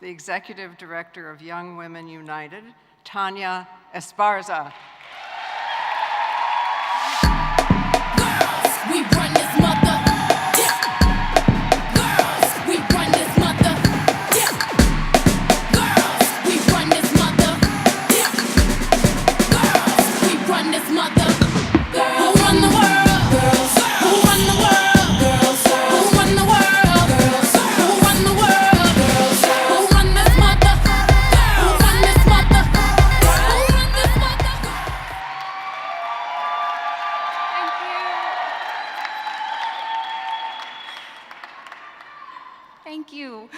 the Executive Director of Young Women United, Tannia Esparza. We run this mother. Yeah. Girls, we run this mother. Yeah. Girls, we run this mother. Yeah. Girls, we run this mother. Girls, who run the world? Girls, who run the world? Girls, who run the world? Girls, who run the world? Girls, who run this mother? Who run this mother? Who run this mother? Thank you.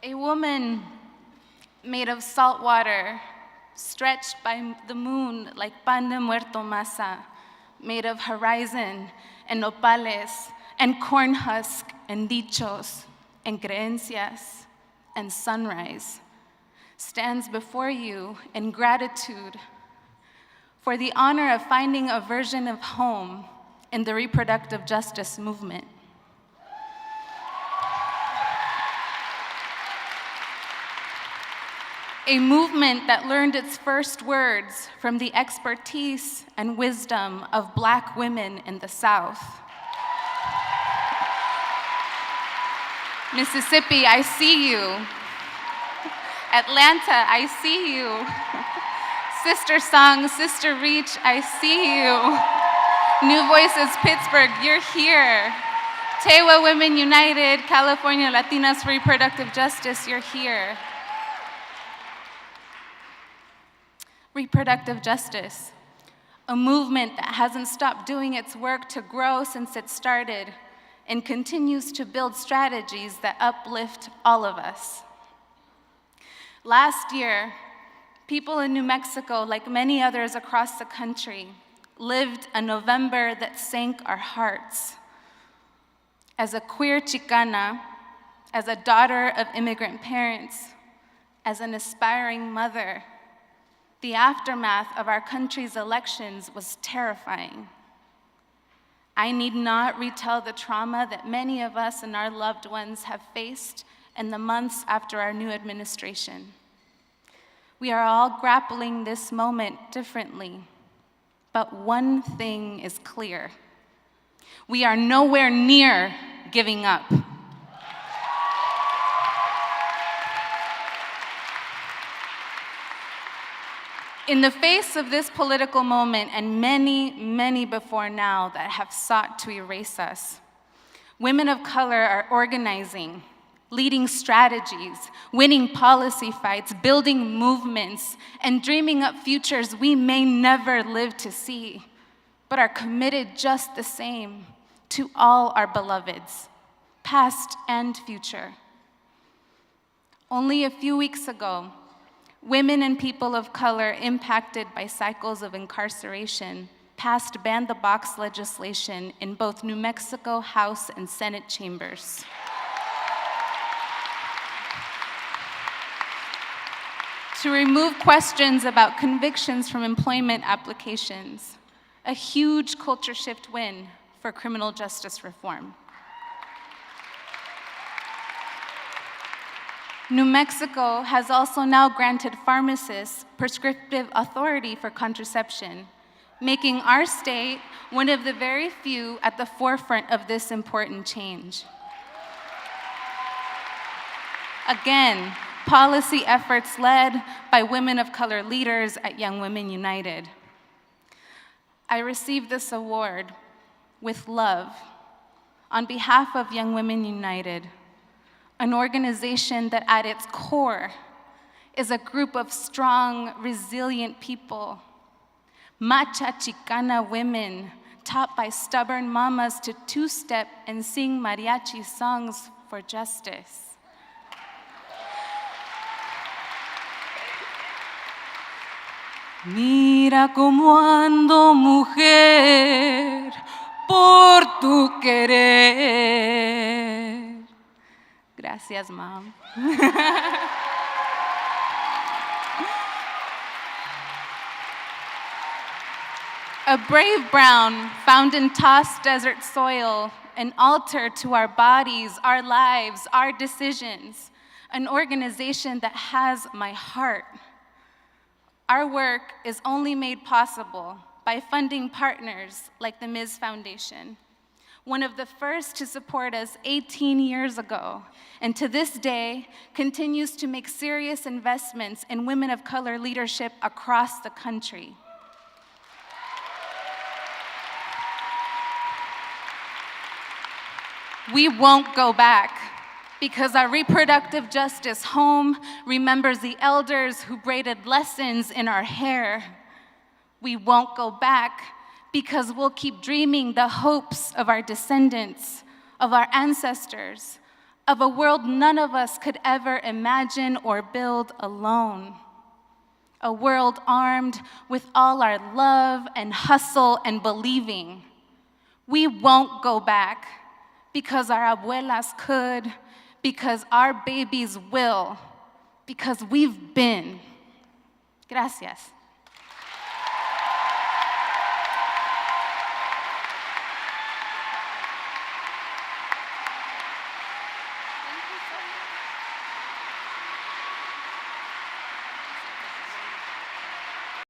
A woman made of salt water, stretched by the moon like pan de muerto masa, made of horizon and nopales and corn husk and dichos and creencias and sunrise, stands before you in gratitude for the honor of finding a version of home in the reproductive justice movement. A movement that learned its first words from the expertise and wisdom of Black women in the South. Mississippi, I see you. Atlanta, I see you. Sister Song, Sister Reach, I see you. New Voices Pittsburgh, you're here. Tewa Women United, California Latinas for Reproductive Justice, you're here. Reproductive justice, a movement that hasn't stopped doing its work to grow since it started and continues to build strategies that uplift all of us. Last year, people in New Mexico, like many others across the country, lived a November that sank our hearts. As a queer Chicana, as a daughter of immigrant parents, as an aspiring mother, the aftermath of our country's elections was terrifying. I need not retell the trauma that many of us and our loved ones have faced in the months after our new administration. We are all grappling this moment differently, but one thing is clear. We are nowhere near giving up. In the face of this political moment and many, many before now that have sought to erase us, women of color are organizing, leading strategies, winning policy fights, building movements, and dreaming up futures we may never live to see, but are committed just the same to all our beloveds, past and future. Only a few weeks ago, women and people of color impacted by cycles of incarceration passed ban-the-box legislation in both New Mexico House and Senate chambers. To remove questions about convictions from employment applications, a huge culture shift win for criminal justice reform. New Mexico has also now granted pharmacists prescriptive authority for contraception, making our state one of the very few at the forefront of this important change. Again, policy efforts led by women of color leaders at Young Women United. I received this award with love on behalf of Young Women United, an organization that at its core is a group of strong, resilient people, macha Chicana women taught by stubborn mamas to two-step and sing mariachi songs for justice. Mira cómo ando, mujer, por tu querer. Gracias, Mom. A brave brown found in tossed desert soil an altar to our bodies, our lives, our decisions, an organization that has my heart. Our work is only made possible by funding partners like the Ms. Foundation, one of the first to support us 18 years ago, and to this day continues to make serious investments in women of color leadership across the country. We won't go back because our reproductive justice home remembers the elders who braided lessons in our hair. We won't go back because we'll keep dreaming the hopes of our descendants, of our ancestors, of a world none of us could ever imagine or build alone. A world armed with all our love and hustle and believing. We won't go back because our abuelas could, because our babies will, because we've been. Gracias.